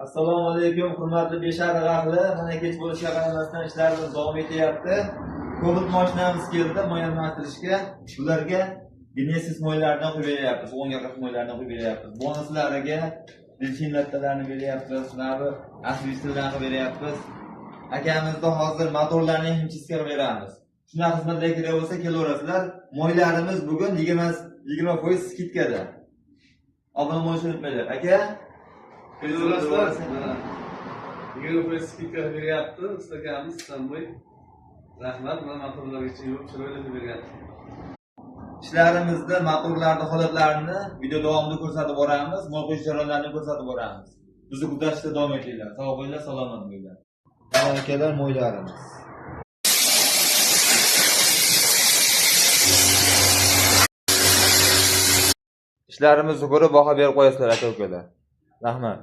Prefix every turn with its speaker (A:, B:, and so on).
A: Assalomu alaykum, hurmatli Beshariq ahli. Mana kech bo'lishiga qaramasdan ishlarimiz davom etyapti. Cobalt mashinamiz keldi moyamlashtirishga. Ularga Genesis moylardan qo'yib beryapmiz, 10 ga qirq moylardan qo'yib beryapmiz. Bonuslariga delfin lattalarni beryapmiz, navi asvislarni qilib beryapmiz. Akamizda hozir motorlarni himchisiga qilib beramiz. Shunaqa xizmatlar kerak bo'lsa kelaverasizlar. Moylarimiz bugun 20% skitkada. Obuna bo'lishni unutmanglar. Aka,
B: Kelaverasizlar. 20% skidka beryapti ustakamiz Samboy. Rahmat, mana motorlargacha yuvib chiroyli qilib beryapti.
A: ishlarimizda motorlarni holatlarini video davomida ko'rsatib boramiz, moy qo'yish jarayonlarini ko'rsatib boramiz. Bizni kuzatishda davom etinglar. Sog' bo'linglar, salomat bo'linglar. Akalar, moylarimiz. Ishlarimizni ko'rib baho berib qo'yasizlar aka-ukalar. Rahmat.